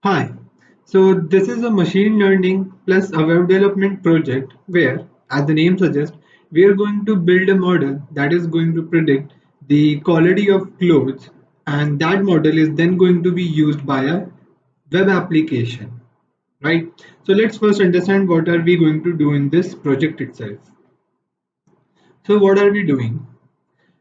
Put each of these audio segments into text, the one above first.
Hi. So this is a machine learning plus a web development project where, as the name suggests, we are going to build a model that is going to predict the quality of clothes, and that model is then going to be used by a web application, right? So let's first understand what are we going to do in this project itself. So what are we doing?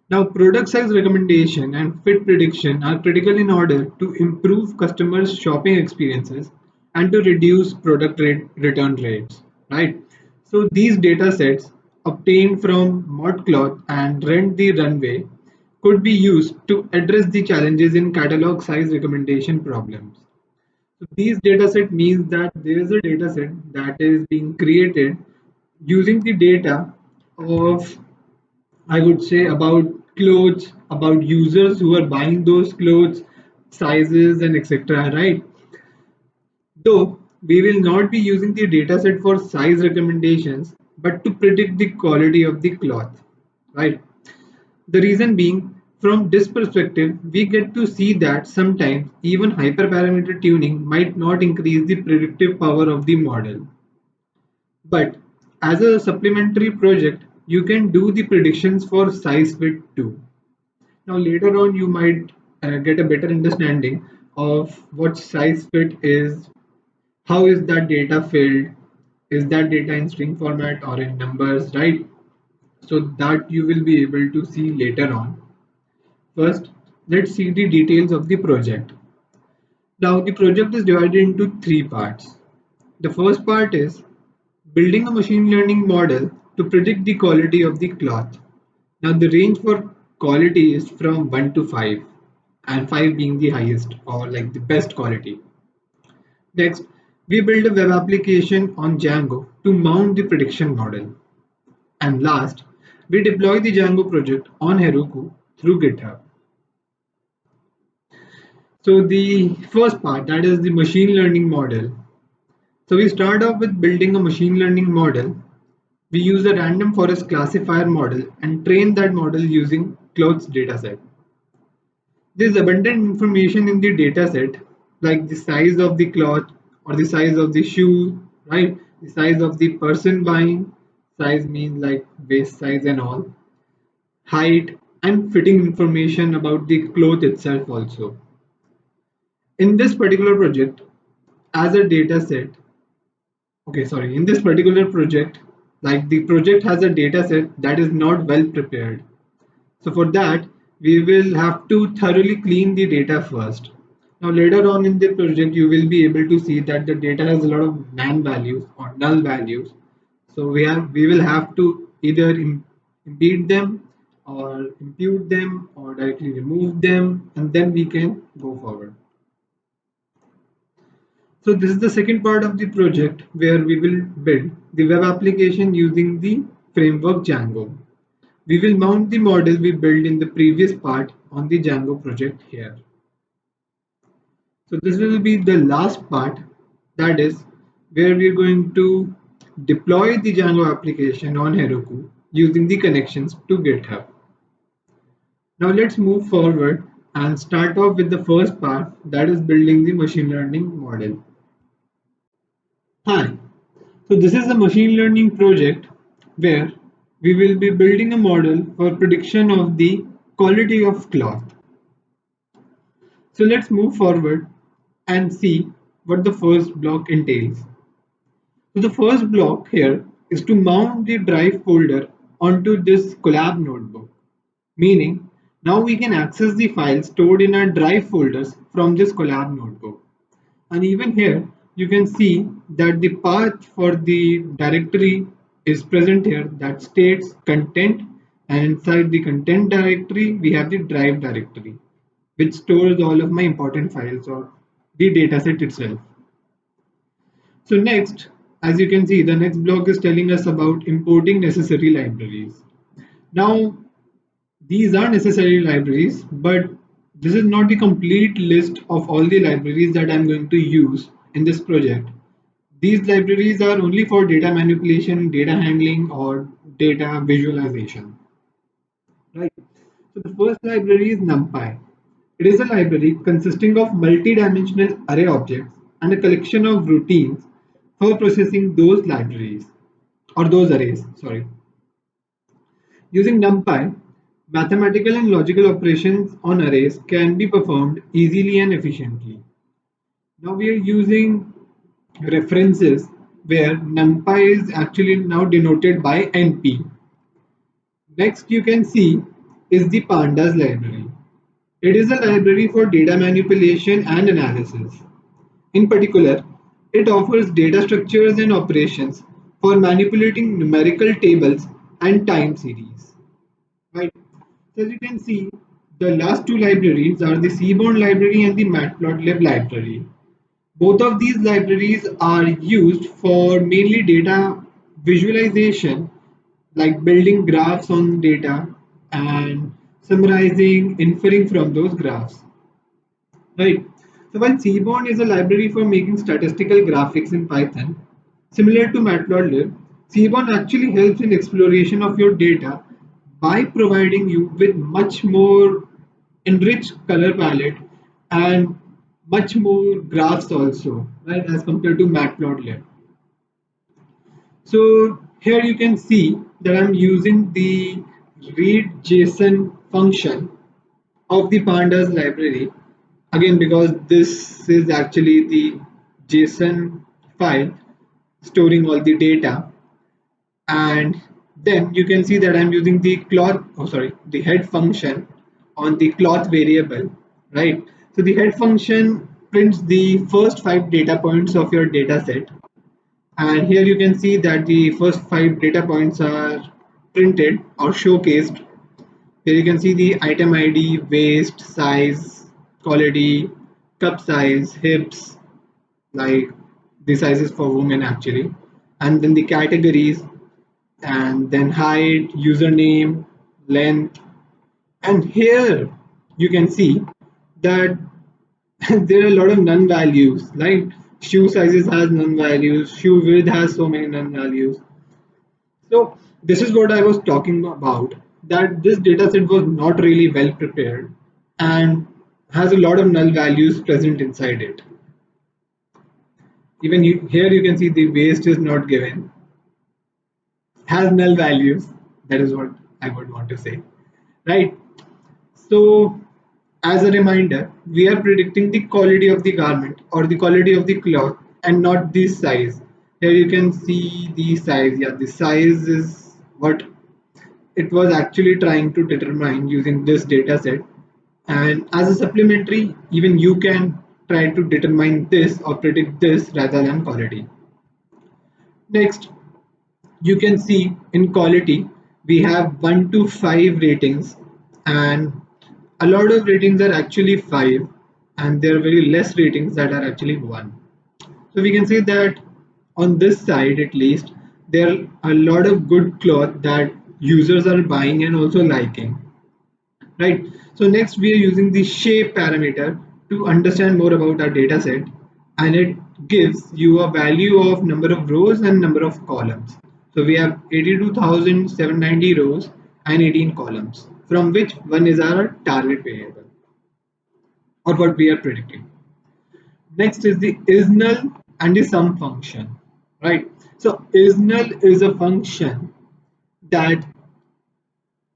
Now, product size recommendation and fit prediction are critical in order to improve customers' shopping experiences and to reduce return rates, right? So, these data sets obtained from ModCloth and Rent the Runway could be used to address the challenges in catalog size recommendation problems. So, these data set means that there is a data set that is being created using the data of, I would say, about clothes, about users who are buying those clothes, sizes, and etc. Right? Though we will not be using the dataset for size recommendations, but to predict the quality of the cloth. Right? The reason being, from this perspective, we get to see that sometimes even hyperparameter tuning might not increase the predictive power of the model. But as a supplementary project, you can do the predictions for size fit too. Now, later on, you might get a better understanding of what size fit is, how is that data filled, is that data in string format or in numbers, right? So that you will be able to see later on. First, let's see the details of the project. Now, the project is divided into three parts. The first part is building a machine learning model to predict the quality of the cloth. Now the range for quality is from 1 to 5, and 5 being the highest or like the best quality. Next, we build a web application on Django to mount the prediction model. And last, we deploy the Django project on Heroku through GitHub. So the first part, that is the machine learning model. So we start off with building a machine learning model. We use a random forest classifier model and train that model using clothes dataset. There's abundant information in the dataset, like the size of the cloth or the size of the shoe, right? The size of the person buying, size means like waist size and all, height, and fitting information about the cloth itself also. In this particular project, as a dataset, in this particular project, like the project has a dataset that is not well prepared. So for that, we will have to thoroughly clean the data first. Now later on in the project, you will be able to see that the data has a lot of nan values or null values. So we will have to either impede them or impute them or directly remove them, and then we can go forward. So this is the second part of the project where we will build the web application using the framework Django. We will mount the model we built in the previous part on the Django project here. So this will be the last part, that is where we are going to deploy the Django application on Heroku using the connections to GitHub. Now let's move forward and start off with the first part, that is building the machine learning model. Hi, so this is a machine learning project where we will be building a model for prediction of the quality of cloth. So let's move forward and see what the first block entails. So the first block here is to mount the drive folder onto this collab notebook, meaning now we can access the files stored in our drive folders from this collab notebook. And even here you can see that the path for the directory is present here, that states content, and inside the content directory we have the drive directory, which stores all of my important files or the dataset itself. So next, as you can see, the next block is telling us about importing necessary libraries. Now, these are necessary libraries, but this is not the complete list of all the libraries that I'm going to use in this project. These libraries are only for data manipulation, data handling, or data visualization. Right. So the first library is NumPy. It is a library consisting of multi-dimensional array objects and a collection of routines for processing those libraries or those arrays. Sorry. Using NumPy, mathematical and logical operations on arrays can be performed easily and efficiently. Now we are using references where NumPy is actually now denoted by NP. Next you can see is the pandas library. It is a library for data manipulation and analysis. In particular, it offers data structures and operations for manipulating numerical tables and time series. Right. So as you can see, the last two libraries are the Seaborn library and the Matplotlib library. Both of these libraries are used for mainly data visualization, like building graphs on data and summarizing, inferring from those graphs. Right. So while Seaborn is a library for making statistical graphics in Python, similar to Matplotlib, Seaborn actually helps in exploration of your data by providing you with much more enriched color palette and much more graphs also, right, as compared to Matplotlib. So here you can see that I'm using the read JSON function of the pandas library again because this is actually the JSON file storing all the data, and then you can see that I'm using the the head function on the cloth variable, right? So the head function prints the first 5 data points of your data set, and here you can see that the first 5 data points are printed or showcased. Here you can see the item ID, waist, size, quality, cup size, hips, like the sizes for women actually, and then the categories, and then height, username, length, and here you can see that there are a lot of none values, like shoe sizes has none values, shoe width has so many none values. So this is what I was talking about, that this dataset was not really well prepared and has a lot of null values present inside it. Even here you can see the waist is not given, has null values. That is what I would want to say, right? So as a reminder, we are predicting the quality of the garment or the quality of the cloth and not the size. Here you can see the size. Yeah, the size is what it was actually trying to determine using this data set. And as a supplementary, even you can try to determine this or predict this rather than quality. Next, you can see in quality, we have 1 to 5 ratings, and a lot of ratings are actually 5, and there are very less ratings that are actually 1. So we can say that on this side at least, there are a lot of good cloth that users are buying and also liking, right? So next we are using the shape parameter to understand more about our data set, and it gives you a value of number of rows and number of columns. So we have 82,790 rows and 18 columns, from which one is our target variable or what we are predicting. Next is the isNull and the sum function, right? So isNull is a function that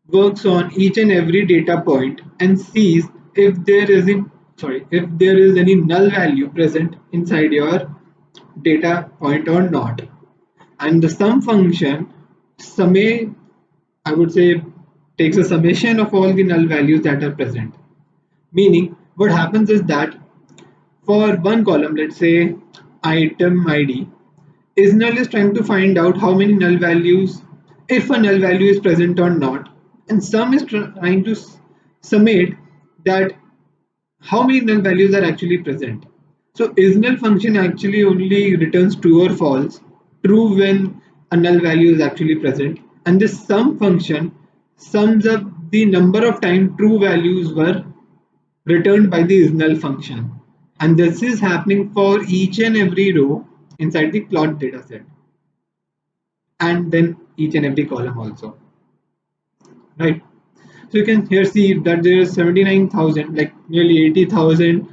works on each and every data point and sees if there is any null value present inside your data point or not. And the sum function summate, I would say, takes a summation of all the null values that are present. Meaning what happens is that for one column, let's say item ID, isNull is trying to find out how many null values, if a null value is present or not, and sum is trying to summate that how many null values are actually present. So isNull function actually only returns true or false, true when a null value is actually present, and this sum function sums up the number of time true values were returned by the isNull function, and this is happening for each and every row inside the plot dataset, and then each and every column also, right? So you can here see that there is 79,000, like nearly 80,000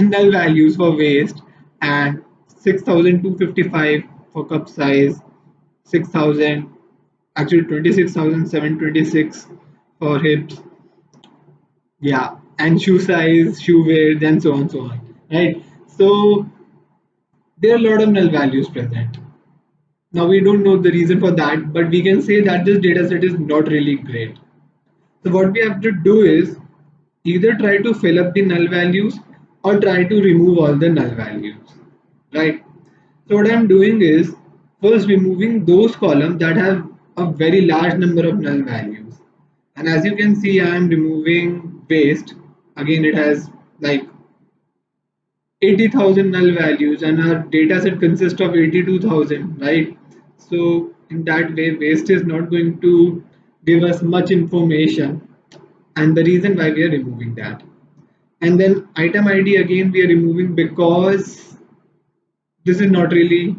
null values for waste, and 6,255 for cup size, 6,000, actually 26,726 for hips, yeah, and shoe size, shoe weight, and so on, right? So there are a lot of null values present. Now we don't know the reason for that, but we can say that this dataset is not really great. So what we have to do is either try to fill up the null values or try to remove all the null values, right? So what I'm doing is first removing those columns that have a very large number of null values. And as you can see, I am removing waste. Again, it has like 80,000 null values and our data set consists of 82,000, right? So in that way, waste is not going to give us much information, and the reason why we are removing that. And then item ID again we are removing because this is not really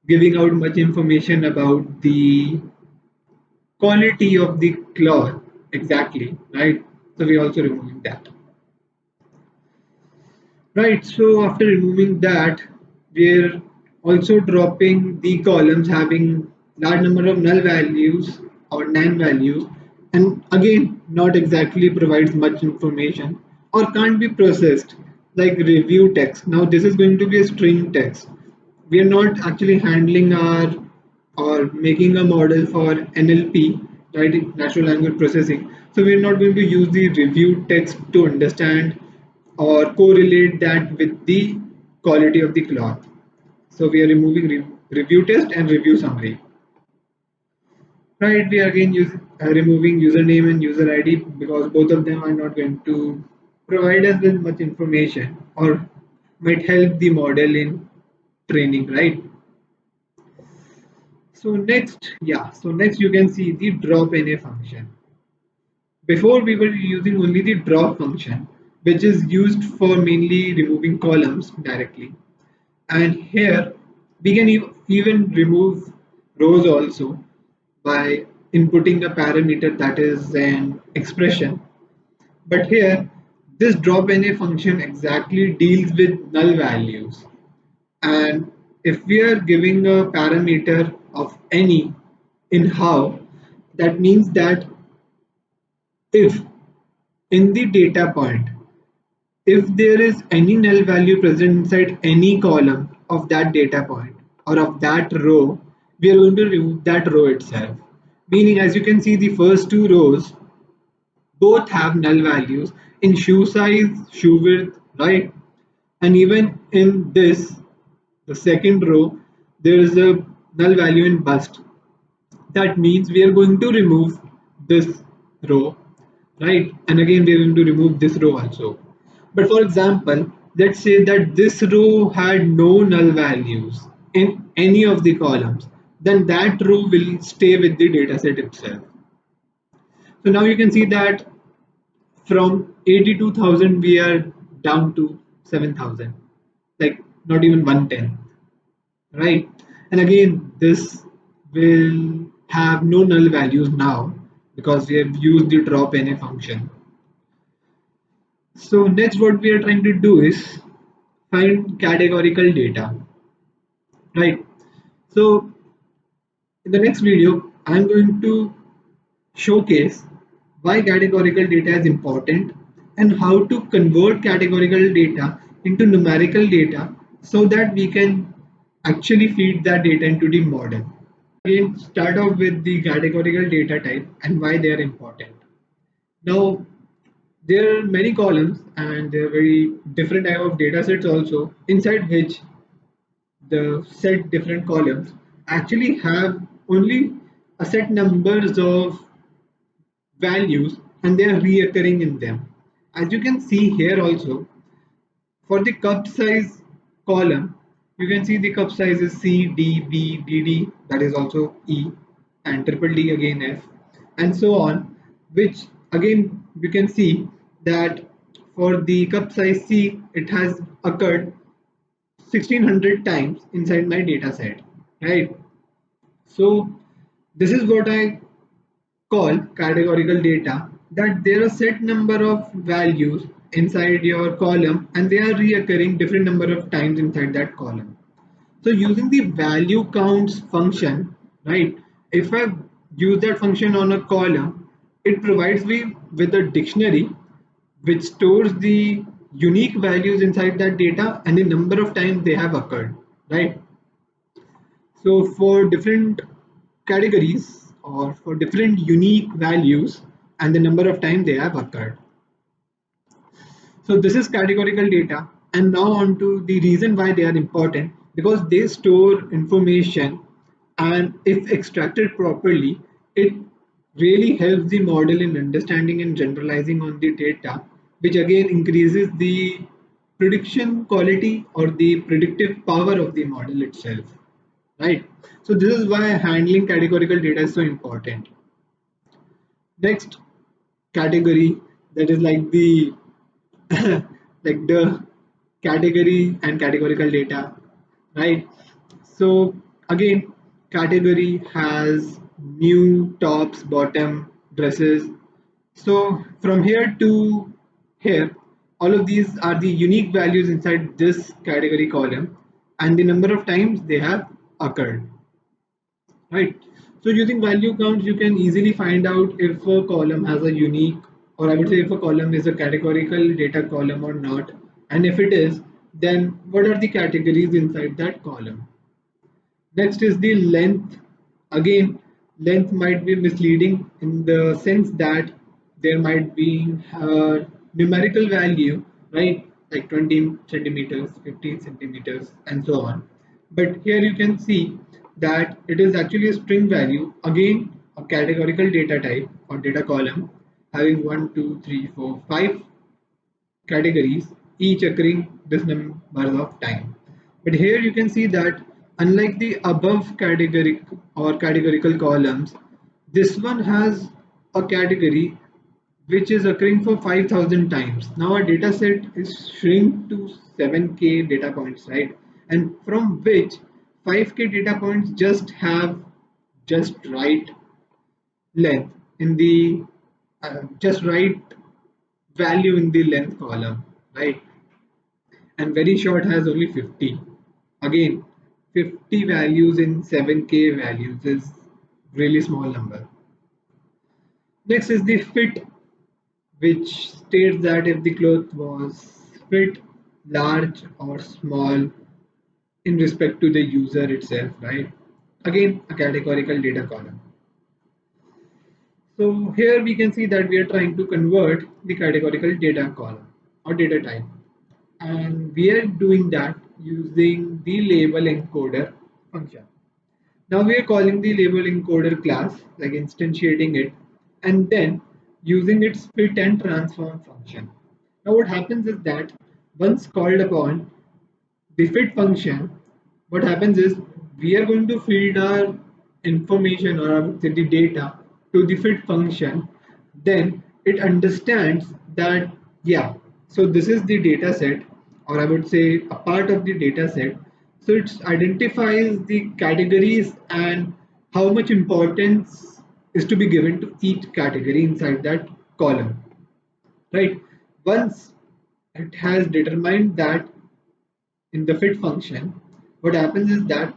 giving out much information about the quality of the cloth exactly, right? So we are also removing that. Right, so after removing that, we're also dropping the columns having large number of null values or nan values, and again not exactly provides much information or can't be processed like review text. Now this is going to be a string text. We are not actually handling our or making a model for NLP, right, natural language processing. So we're not going to use the review text to understand or correlate that with the quality of the cloth. So we are removing review test and review summary. Right, we are again removing username and user ID because both of them are not going to provide us with much information or might help the model in training, right? So next you can see the drop NA function. Before we were using only the drop function, which is used for mainly removing columns directly. And here we can even remove rows also by inputting a parameter that is an expression. But here this drop NA function exactly deals with null values. And if we are giving a parameter of any in how, that means that if in the data point, if there is any null value present inside any column of that data point or of that row, we are going to remove that row itself. Meaning, as you can see, the first two rows both have null values in shoe size, shoe width, right? And even in this, the second row, there is a null value in bust. That means we are going to remove this row, right? And again we are going to remove this row also. But for example, let's say that this row had no null values in any of the columns, then that row will stay with the dataset itself. So now you can see that from 82,000 we are down to 7,000, like not even 1/10, right? And again this will have no null values now because we have used the drop NA function. So next what we are trying to do is find categorical data, right? So in the next video I'm going to showcase why categorical data is important and how to convert categorical data into numerical data so that we can actually feed that data into the model. Again, start off with the categorical data type and why they are important. Now, there are many columns and there are very different type of data sets also inside which the set different columns actually have only a set numbers of values and they are reoccurring in them. As you can see here also, for the cup size column, you can see the cup size is C, D, B, DD, that is also E, and triple D again F, and so on, which again you can see that for the cup size C, it has occurred 1600 times inside my data set, right? So this is what I call categorical data, that there are set number of values inside your column, and they are reoccurring different number of times inside that column. So using the value counts function, right? If I use that function on a column, it provides me with a dictionary which stores the unique values inside that data and the number of times they have occurred, right? So for different categories or for different unique values and the number of times they have occurred. So this is categorical data, and now on to the reason why they are important, because they store information, and if extracted properly, it really helps the model in understanding and generalizing on the data, which again increases the prediction quality or the predictive power of the model itself, right? So this is why handling categorical data is so important. Next category, that is like the like the category and categorical data, right? So again, category has new, tops, bottom, dresses. So from here to here, all of these are the unique values inside this category column and the number of times they have occurred, right? So using value counts, you can easily find out if a column has a unique, or I would say if a column is a categorical data column or not, and if it is, then what are the categories inside that column. Next is the length. Again, length might be misleading in the sense that there might be a numerical value, right? Like 20 centimeters, 15 centimeters, and so on. But here you can see that it is actually a string value, again, a categorical data type or data column having 1, 2, 3, 4, 5 categories, each occurring this number of time. But here you can see that unlike the above category or categorical columns, this one has a category which is occurring for 5,000 times. Now our data set is shrink to 7k data points, right? And from which 5k data points just have just right length in the just right value in the length column, right? And very short has only 50. Again, 50 values in 7k values is really small number. Next is the fit, which states that if the cloth was fit large or small in respect to the user itself, right? Again, a categorical data column. So here we can see that we are trying to convert the categorical data column or data type, and we are doing that using the label encoder function. Now we are calling the label encoder class, like instantiating it, and then using its fit and transform function. Now what happens is that once called upon the fit function, what happens is we are going to feed our information, or I would say the data, to the fit function. Then it understands that, yeah, so this is the data set, or I would say a part of the data set. So it identifies the categories and how much importance is to be given to each category inside that column, right? Once it has determined that in the fit function, what happens is that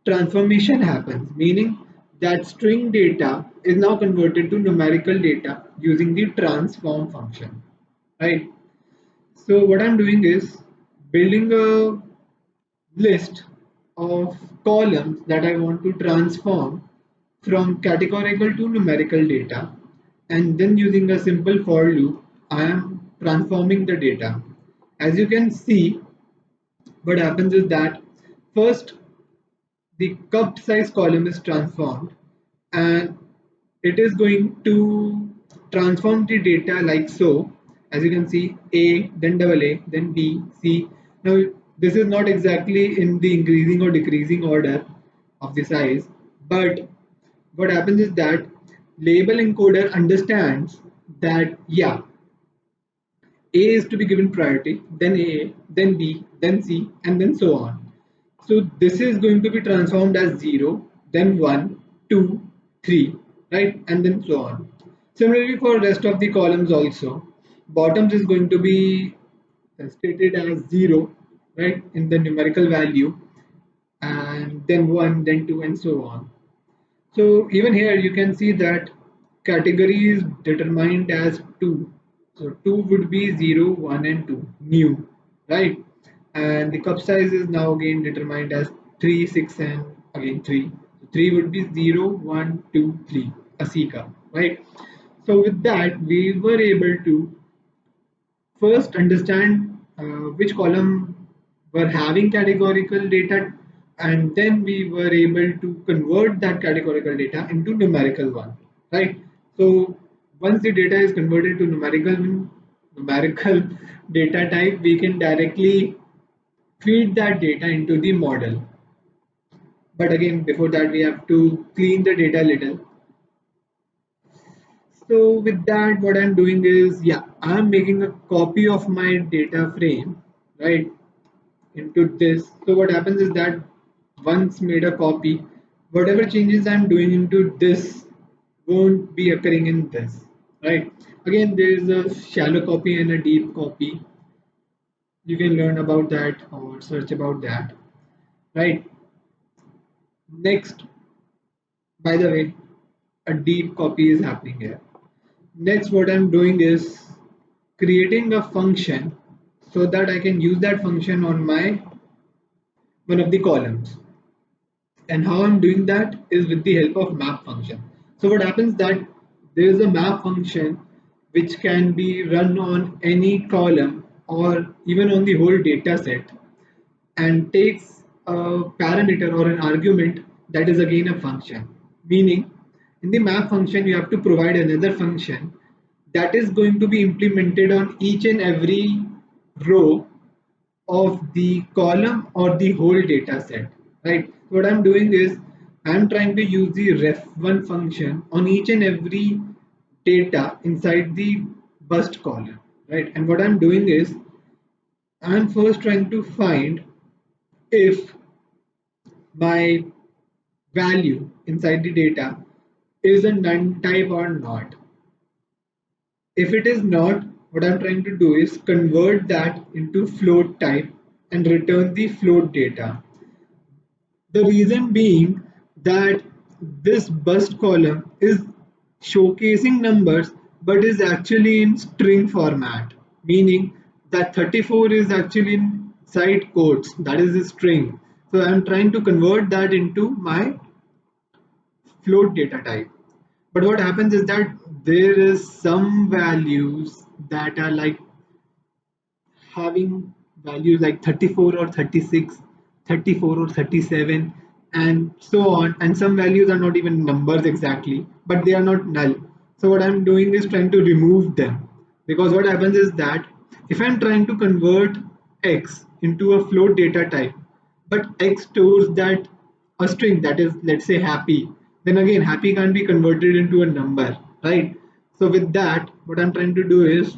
transformation happens, meaning that string data is now converted to numerical data using the transform function, right? So what I'm doing is building a list of columns that I want to transform from categorical to numerical data, and then using a simple for loop I am transforming the data. As you can see, what happens is that first the cup size column is transformed, and it is going to transform the data like so. As you can see, A, then double A, then B, C. Now this is not exactly in the increasing or decreasing order of the size, but what happens is that label encoder understands that, yeah, A is to be given priority, then A, then B, then C, and then so on. So this is going to be transformed as 0, then 1, 2, 3, right? And then so on. Similarly for rest of the columns also, bottoms is going to be stated as 0, right, in the numerical value, and then 1, then 2, and so on. So even here you can see that category is determined as 2. So 2 would be 0, 1, and 2, new, right? And the cup size is now again determined as 3, 6, and again 3. So 3 would be 0, 1, 2, 3, a C cup, right? So with that, we were able to first understand which column were having categorical data, and then we were able to convert that categorical data into numerical one, right? So once the data is converted to numerical data type, we can directly feed that data into the model. But again, before that, we have to clean the data a little. So with that, what I'm doing is, yeah, I'm making a copy of my data frame, right, into this. So what happens is that once made a copy, whatever changes I'm doing into this won't be occurring in this, right? Again, there is a shallow copy and a deep copy. You can learn about that or search about that, right? Next, by the way, a deep copy is happening here. Next, what I'm doing is creating a function so that I can use that function on my one of the columns. And how I'm doing that is with the help of map function. So what happens that there is a map function which can be run on any column or even on the whole data set, and takes a parameter or an argument that is again a function. Meaning, in the map function, you have to provide another function that is going to be implemented on each and every row of the column or the whole data set, right? What I'm doing is I'm trying to use the ref1 function on each and every data inside the bust column, right? And what I'm doing is I'm first trying to find if my value inside the data is a none type or not. If it is not, what I'm trying to do is convert that into float type and return the float data. The reason being that this bust column is showcasing numbers but is actually in string format, meaning that 34 is actually inside quotes, that is a string. So I'm trying to convert that into my float data type. But what happens is that there is some values that are like having values like 34 or 36, 34 or 37, and so on. And some values are not even numbers exactly, but they are not null. So what I'm doing is trying to remove them, because what happens is that if I'm trying to convert x into a float data type, but x stores that a string, that is, let's say, happy, then again happy can't be converted into a number, right? So with that, what I'm trying to do is,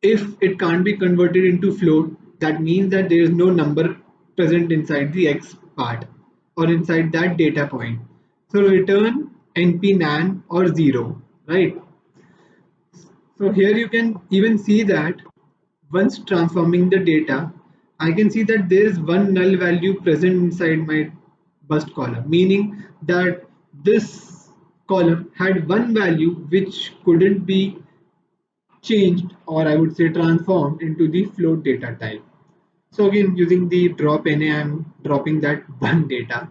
if it can't be converted into float, that means that there is no number present inside the x part or inside that data point. So return np-nan or 0, right? So here you can even see that once transforming the data, I can see that there is one null value present inside my bust column, meaning that this column had one value which couldn't be changed, or I would say transformed into the float data type. So again, using the drop NA, I'm dropping that one data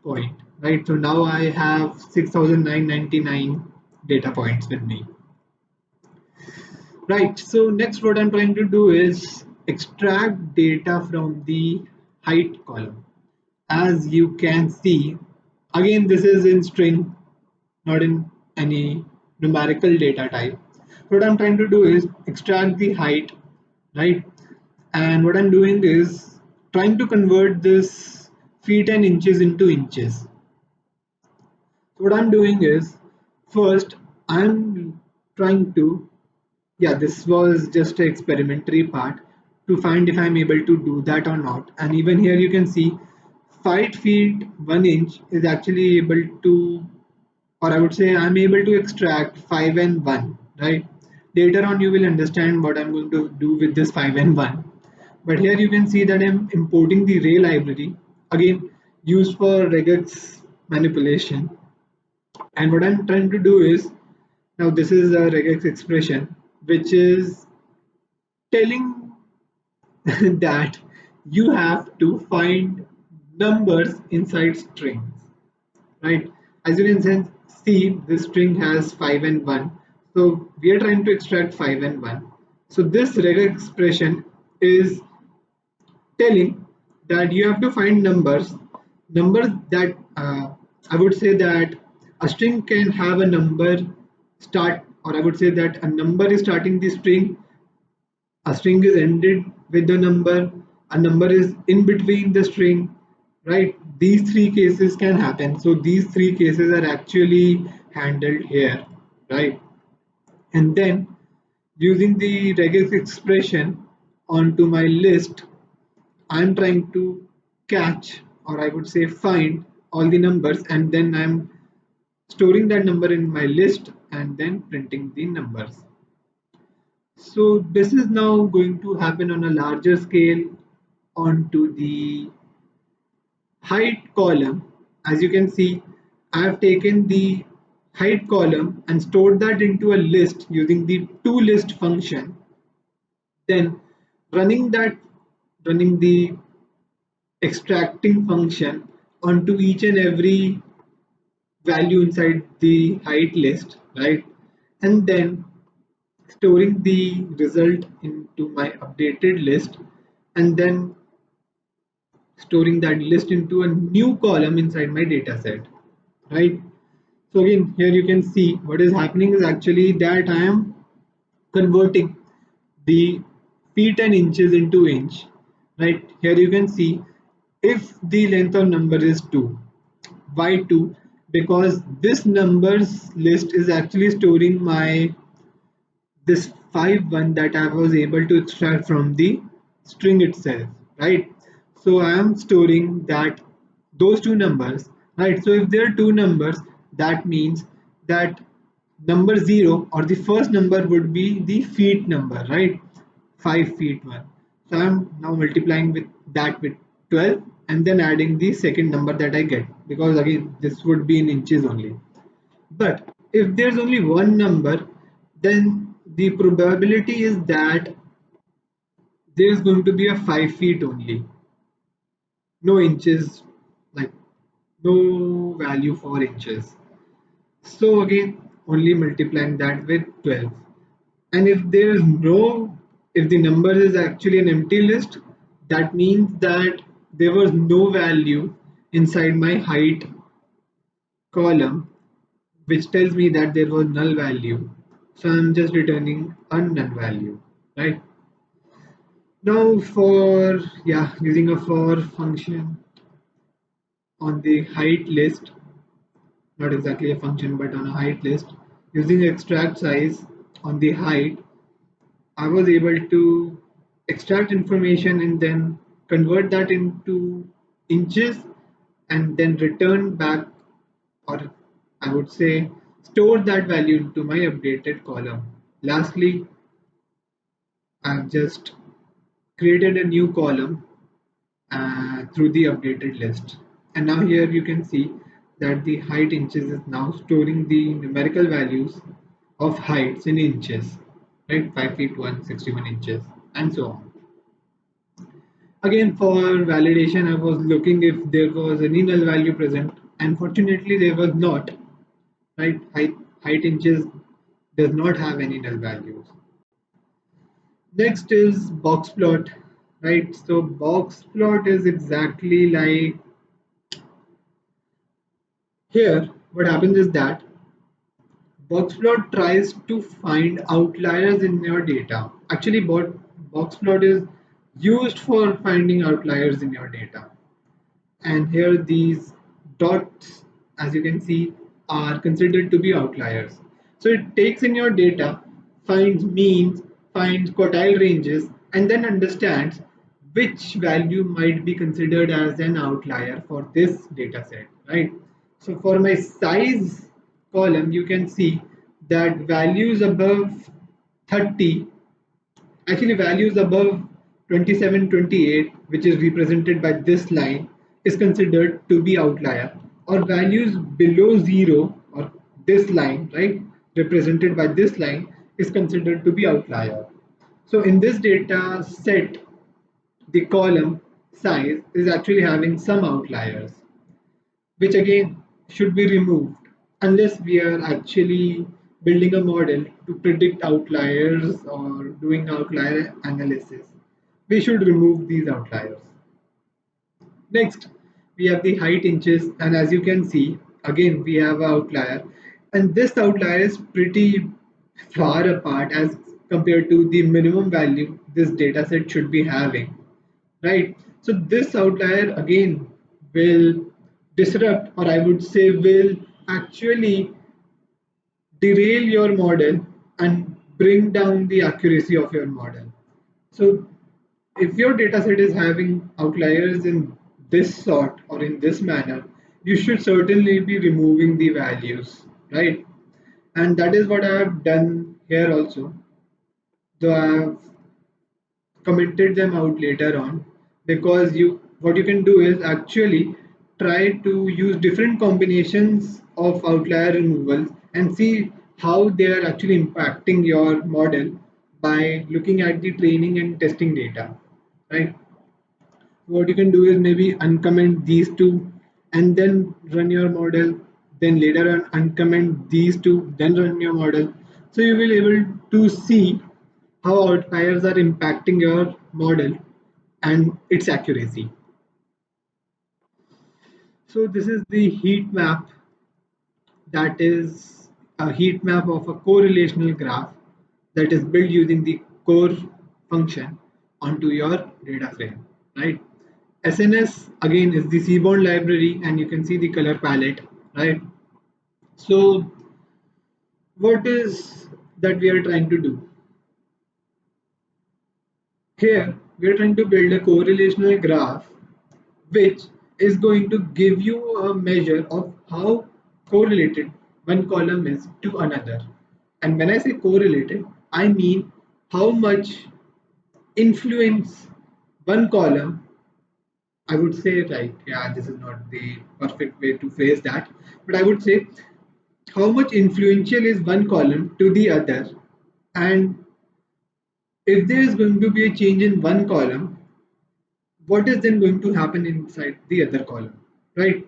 point, right? So now I have 6,999 data points with me, right? So next, what I'm trying to do is extract data from the height column. As you can see, again, this is in string, not in any numerical data type. What I'm trying to do is extract the height, right? And what I'm doing is trying to convert this feet and inches into inches. So what I'm doing is, first I'm trying to, yeah, this was just an experimentary part to find if I'm able to do that or not. And even here you can see 5 feet 1 inch is actually able to, or I would say I'm able to extract 5 and 1, right? Later on you will understand what I'm going to do with this 5 and 1. But here you can see that I'm importing the array library, again used for regex manipulation. And what I'm trying to do is, now this is a regex expression which is telling that you have to find numbers inside strings, right? As you can see, this string has 5 and 1. So we are trying to extract 5 and 1. So this regex expression is telling that you have to find numbers that I would say that a string can have a number start, or I would say that a number is starting the string, a string is ended with the number, a number is in between the string, right? These three cases can happen. So these three cases are actually handled here, right? And then using the regex expression onto my list, I'm trying to catch, or I would say find all the numbers, and then I'm storing that number in my list and then printing the numbers. So this is now going to happen on a larger scale onto the height column. As you can see, I have taken the height column and stored that into a list using the toList function. Then running the extracting function onto each and every value inside the height list, right? And then storing the result into my updated list, and then storing that list into a new column inside my data set, right? So again, here you can see what is happening is actually that I am converting the feet and inches into inch, right? Here you can see if the length of number is 2, why 2? Because this numbers list is actually storing my this 5 1 that I was able to extract from the string itself, right? So I am storing that those two numbers, right? So if there are two numbers, that means that number 0 or the first number would be the feet number, right? 5 feet 1. So I'm now multiplying with that with 12 and then adding the second number that I get, because again this would be in inches only. But if there's only one number, then the probability is that there's going to be a 5 feet only, no inches, like no value for inches. So again, only multiplying that with 12. And if there is no, if the number is actually an empty list, that means that there was no value inside my height column, which tells me that there was null value. So I'm just returning a null value, right? Now for, yeah, using a for function on the height list, not exactly a function, but on a height list, using extract size on the height, I was able to extract information and then convert that into inches and then return back, or I would say store that value into my updated column. Lastly, I've just created a new column through the updated list. And now here you can see that the height inches is now storing the numerical values of heights in inches, right? 5 feet 1, 61 inches, and so on. Again, for validation, I was looking if there was any null value present. Unfortunately, there was not, right? Height inches does not have any null values. Next is box plot, right? So box plot is exactly like here. What happens is that boxplot tries to find outliers in your data. Actually, boxplot is used for finding outliers in your data. And here these dots, as you can see, are considered to be outliers. So it takes in your data, finds means, finds quartile ranges, and then understands which value might be considered as an outlier for this data set, right? So for my size column, you can see that values above 30, actually values above 27, 28, which is represented by this line, is considered to be outlier, or values below 0 or this line, right, represented by this line, is considered to be outlier. So in this data set, the column size is actually having some outliers, which again should be removed unless we are actually building a model to predict outliers or doing outlier analysis. We should remove these outliers. Next, we have the height inches, and as you can see, again we have an outlier, and this outlier is pretty far apart as compared to the minimum value this data set should be having, right? So this outlier again will disrupt, or I would say will actually derail your model and bring down the accuracy of your model. So if your dataset is having outliers in this sort or in this manner, you should certainly be removing the values, right? And that is what I have done here also, though I have commented them out later on, because you what you can do is actually try to use different combinations of outlier removals and see how they are actually impacting your model by looking at the training and testing data, right? What you can do is maybe uncomment these two and then run your model, then later on uncomment these two, then run your model. So you will be able to see how outliers are impacting your model and its accuracy. So this is the heat map, that is a heat map of a correlational graph that is built using the core function onto your data frame, right? SNS again is the Seaborn library, and you can see the color palette, right? So what is that we are trying to do? Here we are trying to build a correlational graph which is going to give you a measure of how correlated one column is to another. And when I say correlated, I mean how much influence one column, I would say, right, yeah, this is not the perfect way to phrase that, but I would say how much influential is one column to the other, and if there is going to be a change in one column, what is then going to happen inside the other column, right?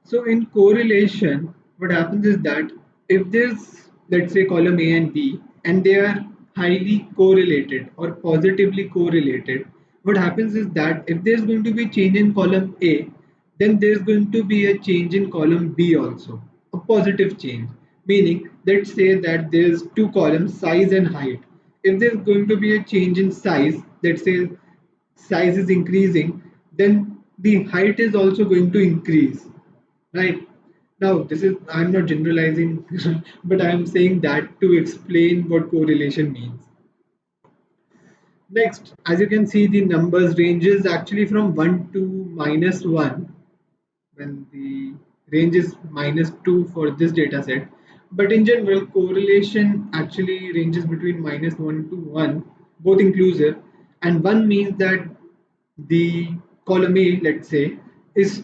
So in correlation, what happens is that if there's, let's say, column A and B, and they are highly correlated or positively correlated, what happens is that if there's going to be change in column A, then there's going to be a change in column B also, a positive change. Meaning, let's say that there's two columns, size and height. If there's going to be a change in size, let's say size is increasing, then the height is also going to increase, right? Now, this is, I'm not generalizing, but I am saying that to explain what correlation means. Next, as you can see, the numbers ranges actually from 1 to -1, when the range is -2 for this data set. But in general, correlation actually ranges between -1 to 1, both inclusive. And 1 means that the column A, let's say, is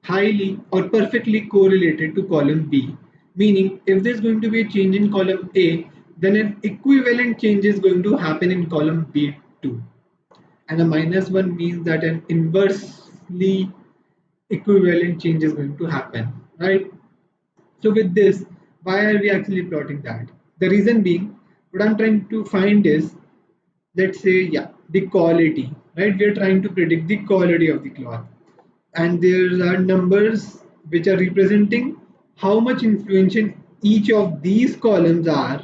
highly or perfectly correlated to column B. Meaning, if there's going to be a change in column A, then an equivalent change is going to happen in column B too. And a -1 means that an inversely equivalent change is going to happen, right? So with this, why are we actually plotting that? The reason being, what I'm trying to find is, let's say, yeah, the quality, right? We're trying to predict the quality of the cloth, and there are numbers which are representing how much influential each of these columns are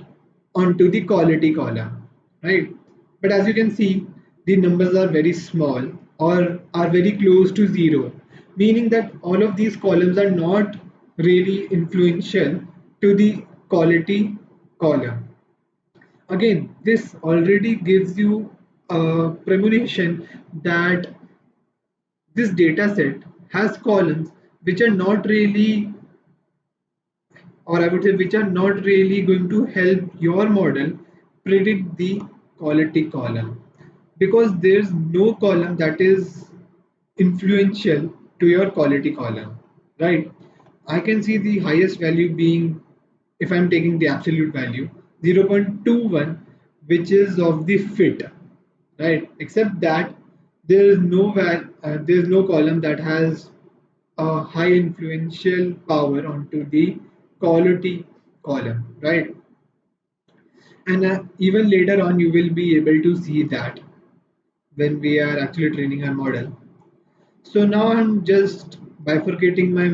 onto the quality column, right? But as you can see, the numbers are very small or are very close to zero, meaning that all of these columns are not really influential to the quality column. Again, this already gives you a premonition that this data set has columns which are not really, or I would say, which are not really going to help your model predict the quality column, because there's no column that is influential to your quality column, right? I can see the highest value being, if I'm taking the absolute value, 0.21, which is of the fit, right? Except that there is no column that has a high influential power onto the quality column, right? And even later on, you will be able to see that when we are actually training our model. So now I'm just bifurcating my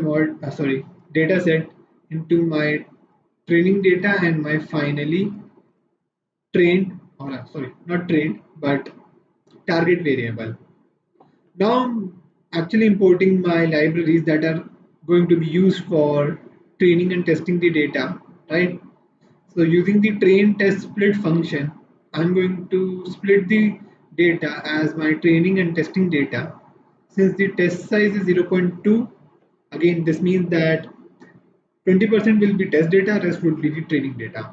data set into my training data and my finally trained, or not trained, but target variable. Now I'm actually importing my libraries that are going to be used for training and testing the data, right? So using the train test split function, I'm going to split the data as my training and testing data. Since the test size is 0.2, again this means that 20% will be test data, rest would be the training data.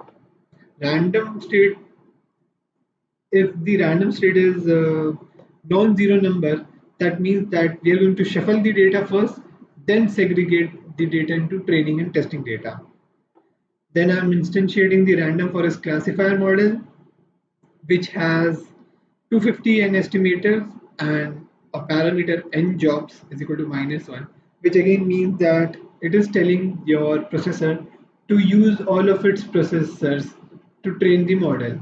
Random state, if the random state is non-zero number, that means that we are going to shuffle the data first, then segregate the data into training and testing data. Then I'm instantiating the random forest classifier model, which has 250 n estimators and a parameter n jobs is equal to -1, which again means that it is telling your processor to use all of its processors to train the model.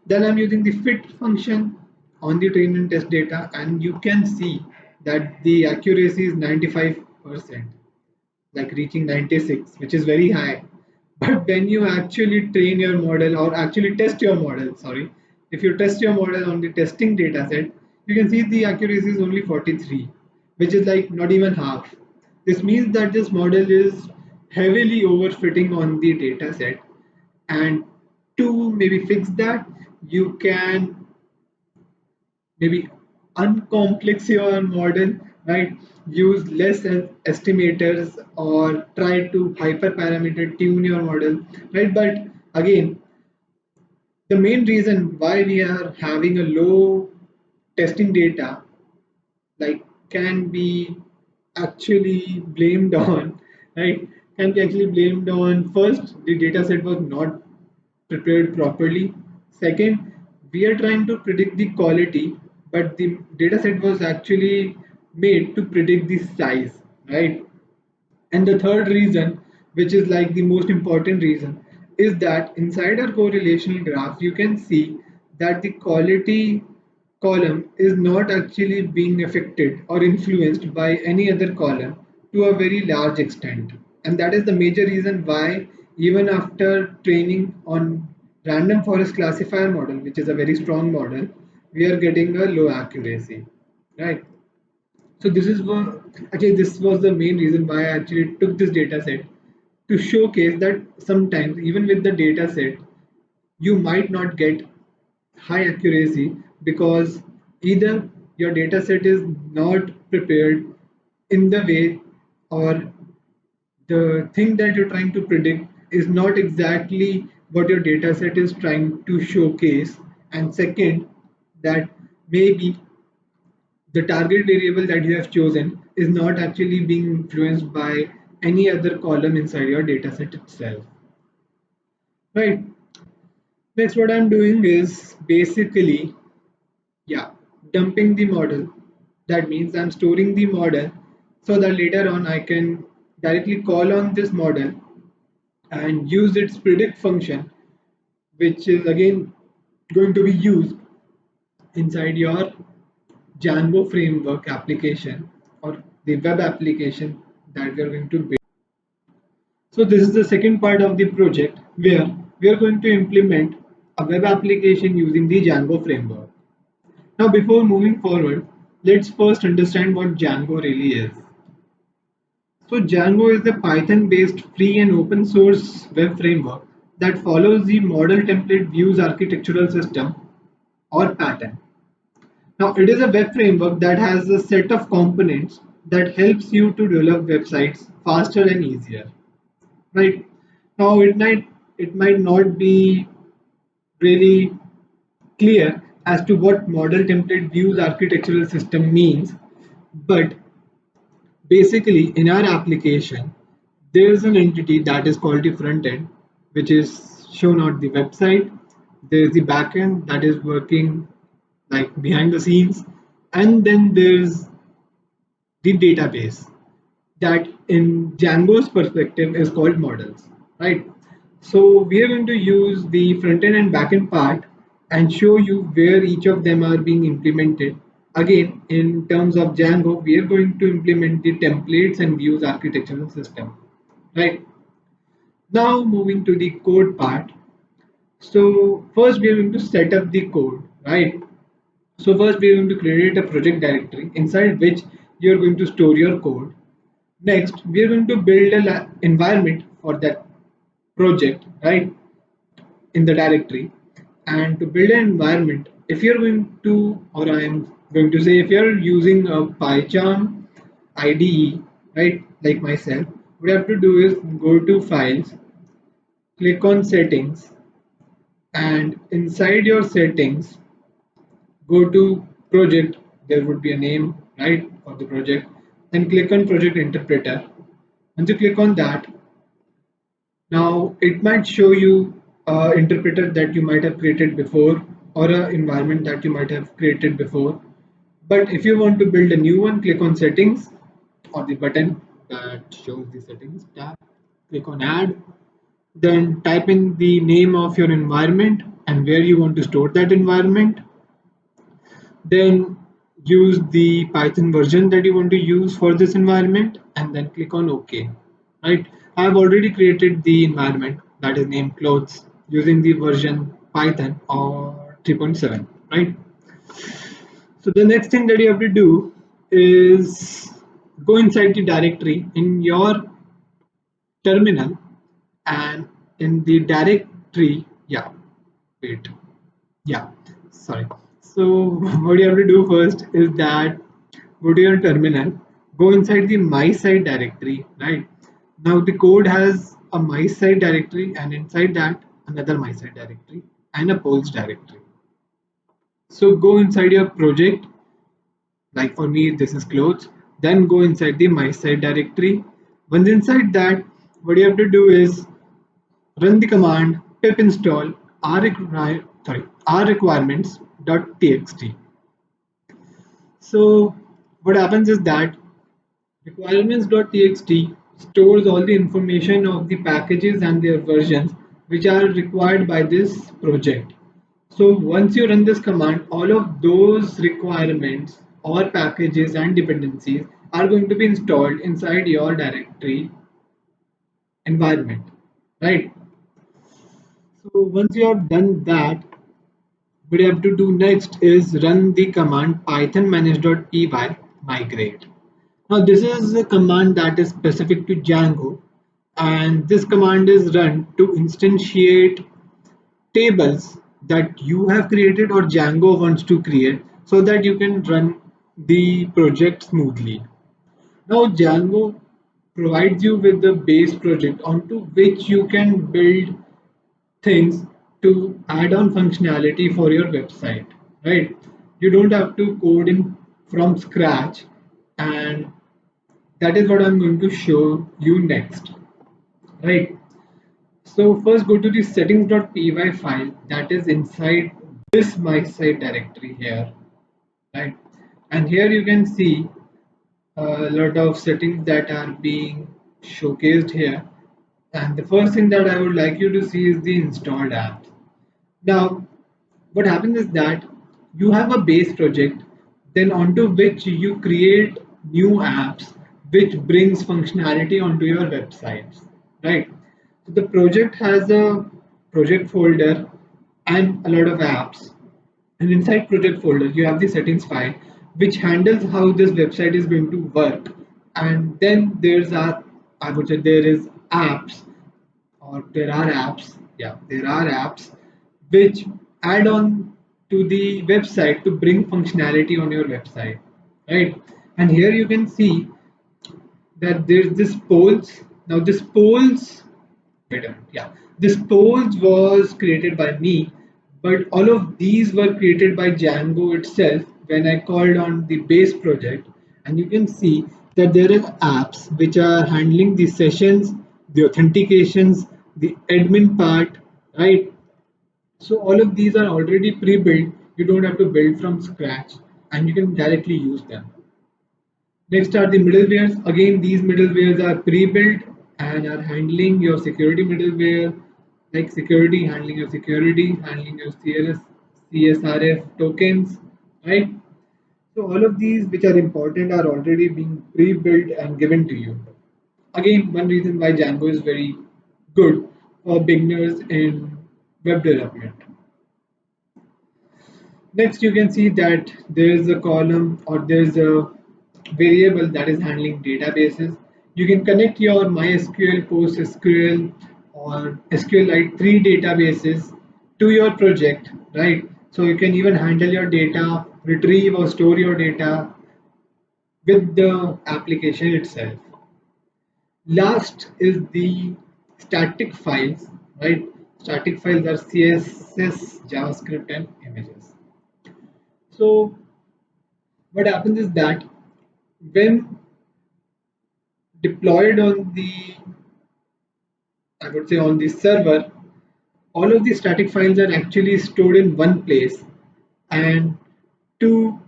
Then I'm using the fit function on the train and test data, and you can see that the accuracy is 95%, like reaching 96, which is very high. But when you actually train your model or actually test your model, sorry, if you test your model on the testing data set, you can see the accuracy is only 43, which is like not even half. This means that this model is heavily overfitting on the data set. And to maybe fix that, you can maybe uncomplex your model, right? Use less estimators or try to hyperparameter tune your model, right? But again, the main reason why we are having a low testing data, like, can be actually blamed on, right? Can be actually blamed on, first, the data set was not prepared properly. Second, we are trying to predict the quality, but the dataset was actually made to predict the size, right? And the third reason, which is like the most important reason, is that inside our correlational graph, you can see that the quality column is not actually being affected or influenced by any other column to a very large extent. And that is the major reason why, even after training on random forest classifier model, which is a very strong model, we are getting a low accuracy, right? So this was the main reason why I actually took this data set, to showcase that sometimes even with the data set, you might not get high accuracy, because either your data set is not prepared in the way, or the thing that you're trying to predict is not exactly what your data set is trying to showcase, and second, that maybe the target variable that you have chosen is not actually being influenced by any other column inside your dataset itself. Right. Next, what I'm doing is basically, yeah, dumping the model. That means I'm storing the model so that later on I can directly call on this model and use its predict function, which is again going to be used inside your Django framework application, or the web application that we are going to build. So this is the second part of the project, where we are going to implement a web application using the Django framework. Now before moving forward, let's first understand what Django really is. So Django is a Python-based free and open source web framework that follows the model template views architectural system, or pattern. Now, it is a web framework that has a set of components that helps you to develop websites faster and easier. Right? Now, it might not be really clear as to what model template views architectural system means, but basically in our application there is an entity that is called the front end, which is shown on the website. There is the back end that is working like behind the scenes, and then there's the database that in Django's perspective is called models, right? So we are going to use the front end and back end part and show you where each of them are being implemented. Again, in terms of Django, we are going to implement the templates and views architectural system, right? Now moving to the code part. So first we are going to set up the code, right? So first we are going to create a project directory inside which you are going to store your code. Next, we are going to build a environment for that project, right, in the directory. And to build an environment, if you're going to, or I am going to say, if you're using a PyCharm IDE, right, like myself, what you have to do is go to Files, click on Settings, and inside your settings, go to Project. There would be a name, right, of the project. Then click on Project Interpreter. Once you click on that, now it might show you a interpreter that you might have created before or an environment that you might have created before. But if you want to build a new one, click on settings or the button that shows the settings tab. Click on add. Then type in the name of your environment and where you want to store that environment. Then use the Python version that you want to use for this environment and then click on OK. Right? I have already created the environment that is named clothes using the version Python or 3.7. Right? So the next thing that you have to do is go inside the directory in your terminal, and in the directory, wait, yeah, sorry. So what you have to do first is that go to your terminal, go inside the my site directory, right? Now the code has a my site directory and inside that another my site directory and a polls directory. So go inside your project, like for me this is clothes, then go inside the my site directory. Once inside that, what you have to do is run the command pip install r requirements.txt. So what happens is that requirements.txt stores all the information of the packages and their versions which are required by this project. So once you run this command, all of those requirements or packages and dependencies are going to be installed inside your directory environment, right? So once you have done that, what you have to do next is run the command python manage.py migrate. Now this is a command that is specific to Django, and this command is run to instantiate tables that you have created or Django wants to create so that you can run the project smoothly. Now Django provides you with the base project onto which you can build things to add on functionality for your website, right? You don't have to code in from scratch, and that is what I'm going to show you next, right? So first go to the settings.py file that is inside this my site directory here, right? And here you can see a lot of settings that are being showcased here. And the first thing that I would like you to see is the installed app. Now, what happens is that you have a base project, then onto which you create new apps which brings functionality onto your websites, right? So the project has a project folder and a lot of apps, and inside project folder you have the settings file which handles how this website is going to work, and then there's a, I would say there is apps, or there are apps which add on to the website to bring functionality on your website, right? And here you can see that there's this polls. Now this polls, wait a minute, yeah, this polls was created by me But all of these were created by Django itself when I called on the base project. And you can see that there are apps which are handling the sessions, the authentications, the admin part, right? So all of these are already pre-built. You don't have to build from scratch and you can directly use them. Next are the middlewares. Again, these middlewares are pre-built and are handling your security middleware, like security, handling your security, handling your CSRF tokens, right? So all of these which are important are already being pre-built and given to you. Again, one reason why Django is very good for beginners in web development. Next, you can see that there is a column or there is a variable that is handling databases. You can connect your MySQL, PostgreSQL, or SQLite 3 databases to your project, right? So you can even handle your data, retrieve or store your data with the application itself. Last is the static files, right? Static files are CSS, JavaScript, and images. So what happens is that when deployed on the, I would say on the server, all of the static files are actually stored in one place. And to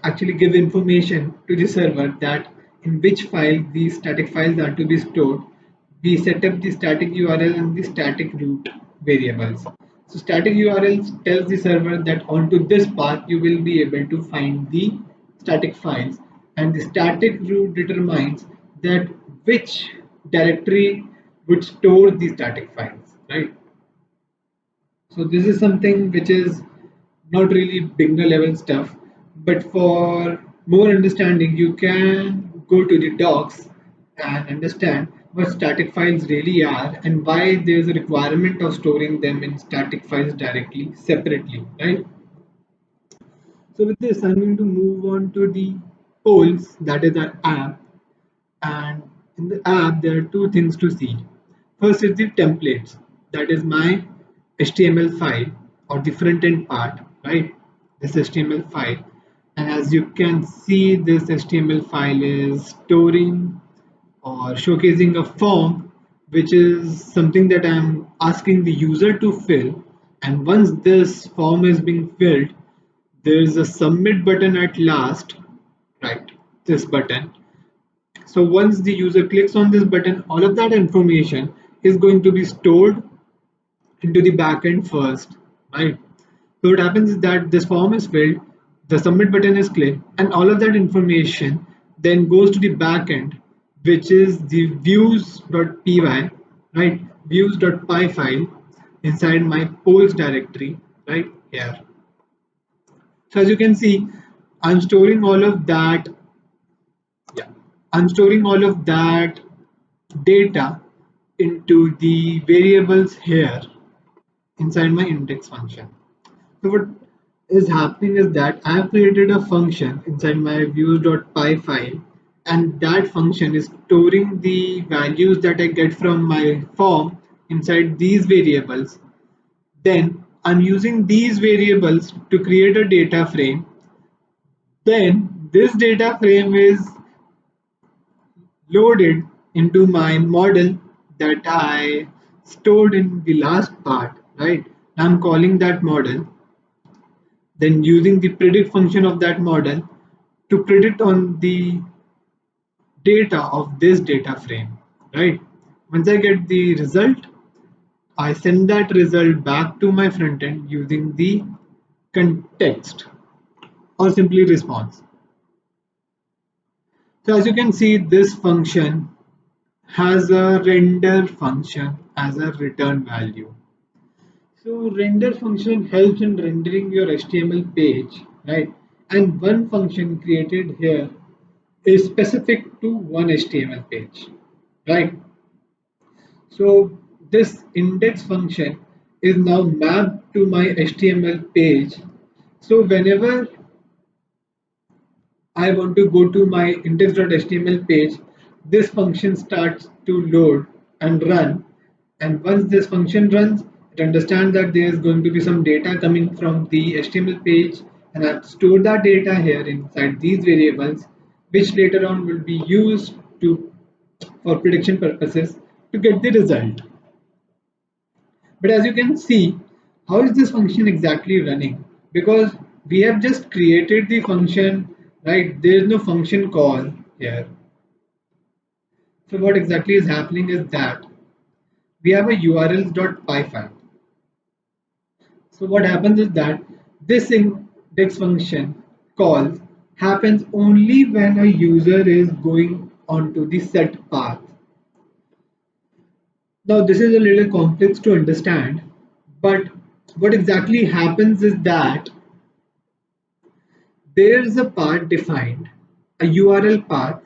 actually give information to the server that in which file these static files are to be stored, we set up the static URL and the static root variables. So static URL tells the server that onto this path you will be able to find the static files, and the static root determines that which directory would store the static files, right? So this is something which is not really beginner level stuff, but for more understanding, you can go to the docs and understand what static files really are and why there is a requirement of storing them in static files directly, separately, right? So with this, I'm going to move on to the polls, that is our app. And in the app, there are two things to see. First is the templates, that is my HTML file or the front end part, right? This HTML file. And as you can see, this HTML file is storing or showcasing a form, which is something that I'm asking the user to fill. And once this form is being filled, there is a submit button at last, right? This button. So once the user clicks on this button, all of that information is going to be stored into the backend first, right? So what happens is that this form is filled, the submit button is clicked, and all of that information then goes to the backend, which is the views.py, right? Views.py file inside my polls directory, right here. So as you can see, I'm storing all of that. Yeah, I'm storing all of that data into the variables here inside my index function. So what is happening is that I have created a function inside my views.py file, and that function is storing the values that I get from my form inside these variables. Then I'm using these variables to create a data frame. Then this data frame is loaded into my model that I stored in the last part, right? I'm calling that model, then using the predict function of that model to predict on the data of this data frame, right? Once I get the result, I send that result back to my front end using the context or simply response. So as you can see, this function has a render function as a return value. So render function helps in rendering your HTML page, right? And one function created here is specific to one HTML page, right? So this index function is now mapped to my HTML page. So whenever I want to go to my index.html page, this function starts to load and run. And once this function runs, It understands that there is going to be some data coming from the HTML page, and I've stored that data here inside these variables, which later on will be used to for prediction purposes to get the result. But as you can see, how is this function exactly running? Because we have just created the function, right? There is no function call here. So what exactly is happening is that we have a urls.py file. So what happens is that this index function call happens only when a user is going onto the set path. Now this is a little complex to understand, but what exactly happens is that there is a path defined, a URL path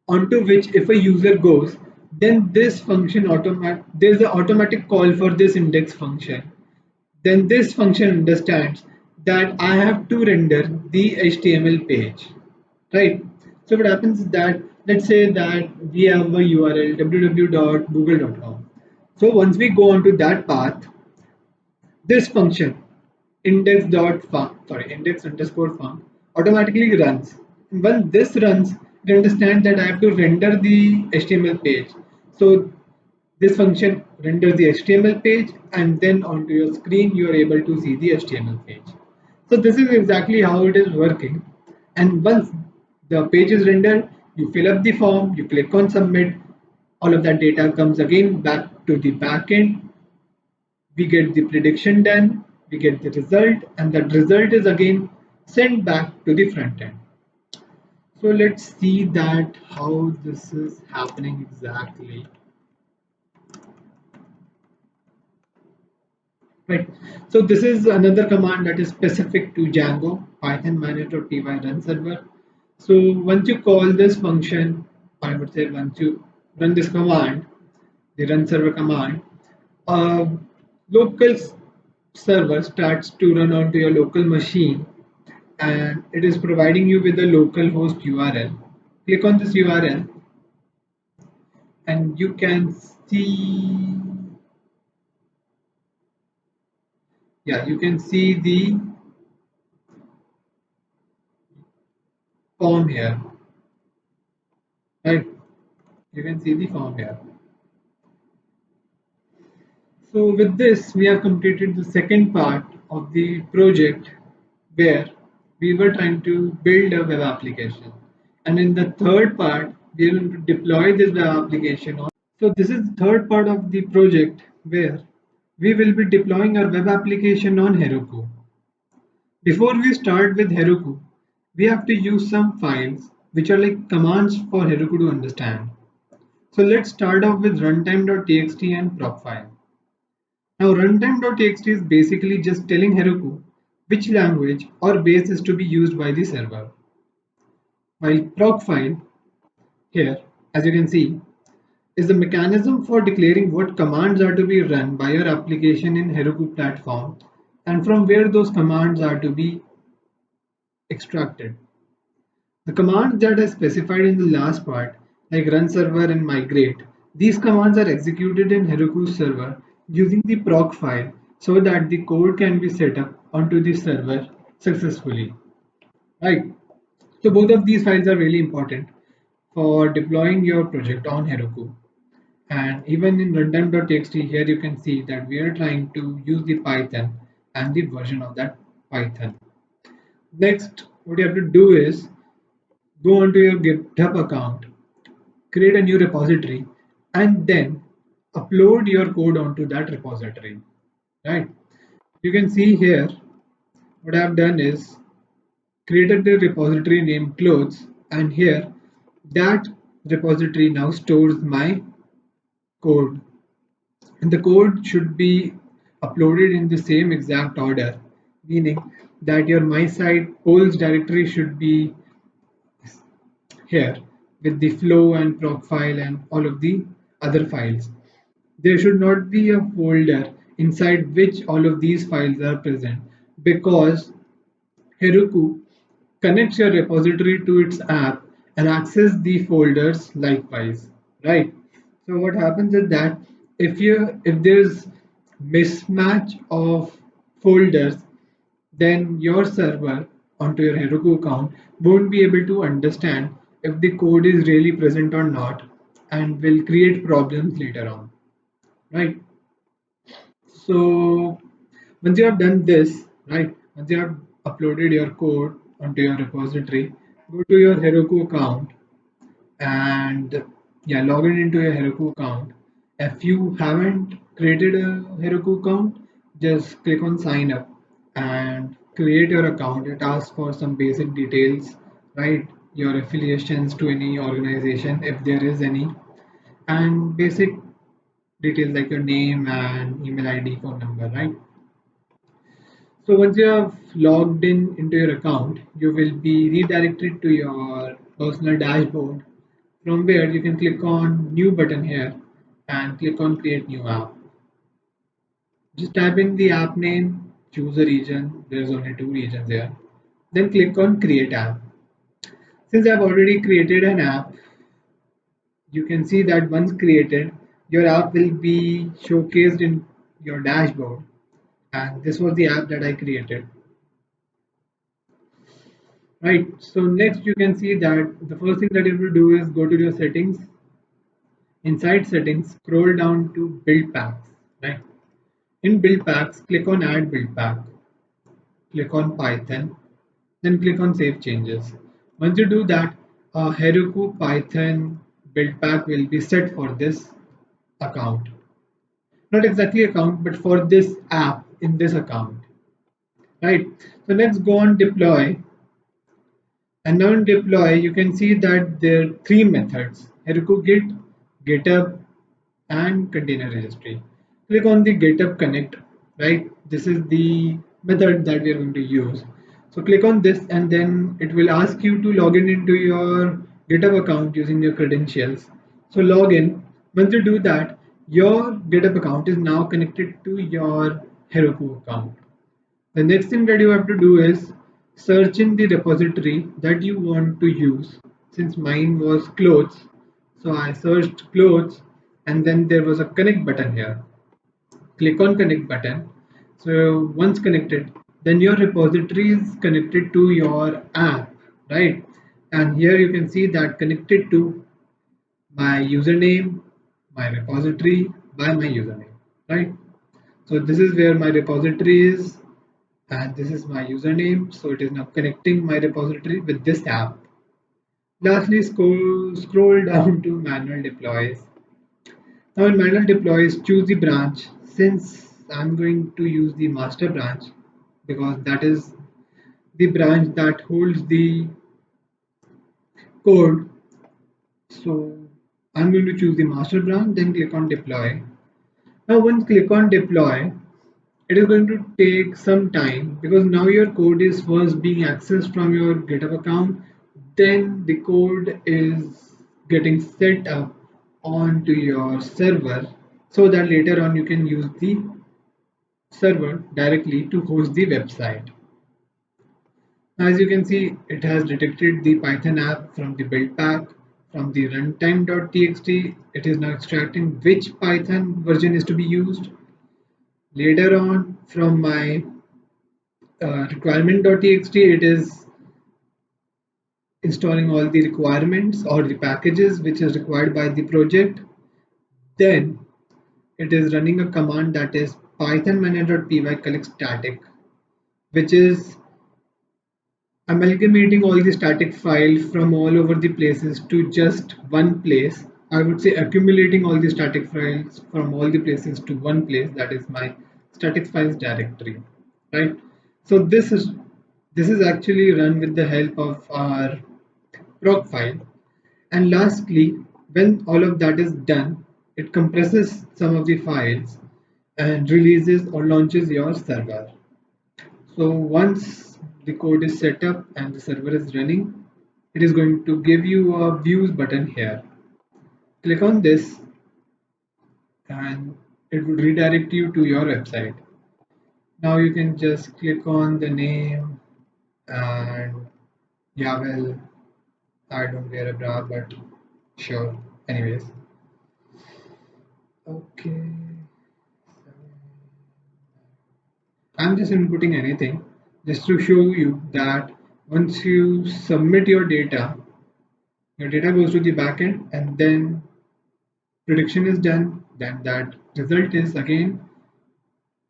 onto which if a user goes, then this function there's an automatic call for this index function. Then this function understands that I have to render the HTML page, right? So what happens is that let's say that we have a URL www.google.com. So once we go onto that path, this function index underscore func automatically runs. When this runs, it understands that I have to render the HTML page. So this function renders the HTML page, and then onto your screen you are able to see the HTML page. So this is exactly how it is working. And once the page is rendered, you fill up the form, you click on submit, all of that data comes again back to the backend. We get the prediction done, we get the result, and that result is again sent back to the front end. So let's see that how this is happening exactly. Right. So this is another command that is specific to Django, Python manage.py run server. So once you call this function, I would say once you run this command, the run server command, a local server starts to run onto your local machine, and it is providing you with a local host URL. Click on this URL and you can see, yeah, you can see the form here, right? You can see the form here. So with this, we have completed the second part of the project where we were trying to build a web application. And in the third part, we are going to deploy this web application. So this is the third part of the project where we will be deploying our web application on Heroku. Before we start with Heroku, we have to use some files which are like commands for Heroku to understand. So let's start off with runtime.txt and procfile. Now runtime.txt is basically just telling Heroku which language or base is to be used by the server. While procfile here, as you can see, is the mechanism for declaring what commands are to be run by your application in Heroku platform and from where those commands are to be extracted. The commands that are specified in the last part, like run server and migrate, these commands are executed in Heroku server using the proc file so that the code can be set up onto the server successfully. Right. So both of these files are really important for deploying your project on Heroku. And even in runtime.txt, here you can see that we are trying to use the Python and the version of that Python. Next, what you have to do is go onto your GitHub account, create a new repository, and then upload your code onto that repository. Right? You can see here what I have done is created the repository named clothes, and here that repository now stores my code, and the code should be uploaded in the same exact order, meaning that your my site polls directory should be here with the flow and proc file and all of the other files. There should not be a folder inside which all of these files are present, because Heroku connects your repository to its app and access the folders likewise, right? So what happens is that if there's mismatch of folders, then your server onto your Heroku account won't be able to understand if the code is really present or not and will create problems later on, right? So once you have done this, right, once you have uploaded your code onto your repository, go to your Heroku account and yeah, log in into your Heroku account. If you haven't created a Heroku account, just click on sign up and create your account. It asks for some basic details, right? Your affiliations to any organization, if there is any, and basic details like your name and email ID, phone number, right? So once you have logged in into your account, you will be redirected to your personal dashboard from where you can click on new button here and click on create new app. Just type in the app name, choose a region. There's only two regions here. Then click on create app. Since I've already created an app, you can see that once created, your app will be showcased in your dashboard. And this was the app that I created. Right. So next you can see that the first thing that you will do is go to your settings. Inside settings, scroll down to build packs. Right. In build packs, click on add build pack. Click on Python. Then click on save changes. Once you do that, a Heroku Python build pack will be set for this account. Not exactly account, but for this app in this account. Right. So let's go on deploy. And now in deploy, you can see that there are three methods: Heroku Git, GitHub, and container registry. Click on the GitHub connect, right? This is the method that we are going to use. So click on this and then it will ask you to log in into your GitHub account using your credentials. So log in. Once you do that, your GitHub account is now connected to your Heroku account. The next thing that you have to do is search in the repository that you want to use. Since mine was clothes, so I searched clothes and then there was a connect button here. Click on connect button. So once connected, then your repository is connected to your app, right? And here you can see that connected to my username, my repository by my username, right? So this is where my repository is and this is my username, so it is now connecting my repository with this app. Lastly, scroll down to manual deploys. Now in manual deploys, choose the branch. Since I'm going to use the master branch because that is the branch that holds the code, so I'm going to choose the master branch, then click on deploy. Now once click on deploy, it is going to take some time because now your code is first being accessed from your GitHub account, then the code is getting set up onto your server so that later on you can use the server directly to host the website. As you can see, it has detected the Python app from the build pack. From the runtime.txt, it is now extracting which Python version is to be used. Later on, from my requirement.txt, it is installing all the requirements or the packages which is required by the project. Then it is running a command that is python manager.py collect static, which is amalgamating all the static files from all over the places to just one place. I would say accumulating all the static files from all the places to one place, that is my static files directory, right? So this is actually run with the help of our proc file. And lastly, when all of that is done, it compresses some of the files and releases or launches your server. So once the code is set up and the server is running, it is going to give you a views button here. Click on this and it would redirect you to your website. Now you can just click on the name and yeah, well, I don't wear a bra, but sure. Anyways, okay. I'm just inputting anything just to show you that once you submit your data goes to the backend and then prediction is done, then that result is again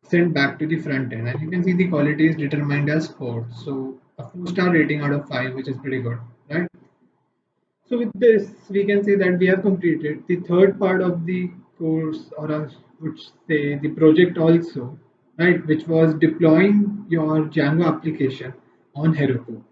sent back to the front end. And you can see the quality is determined as 4. So a 4-star rating out of 5, which is pretty good, right? So with this, we can say that we have completed the third part of the course, or I would say the project also, right? Which was deploying your Django application on Heroku.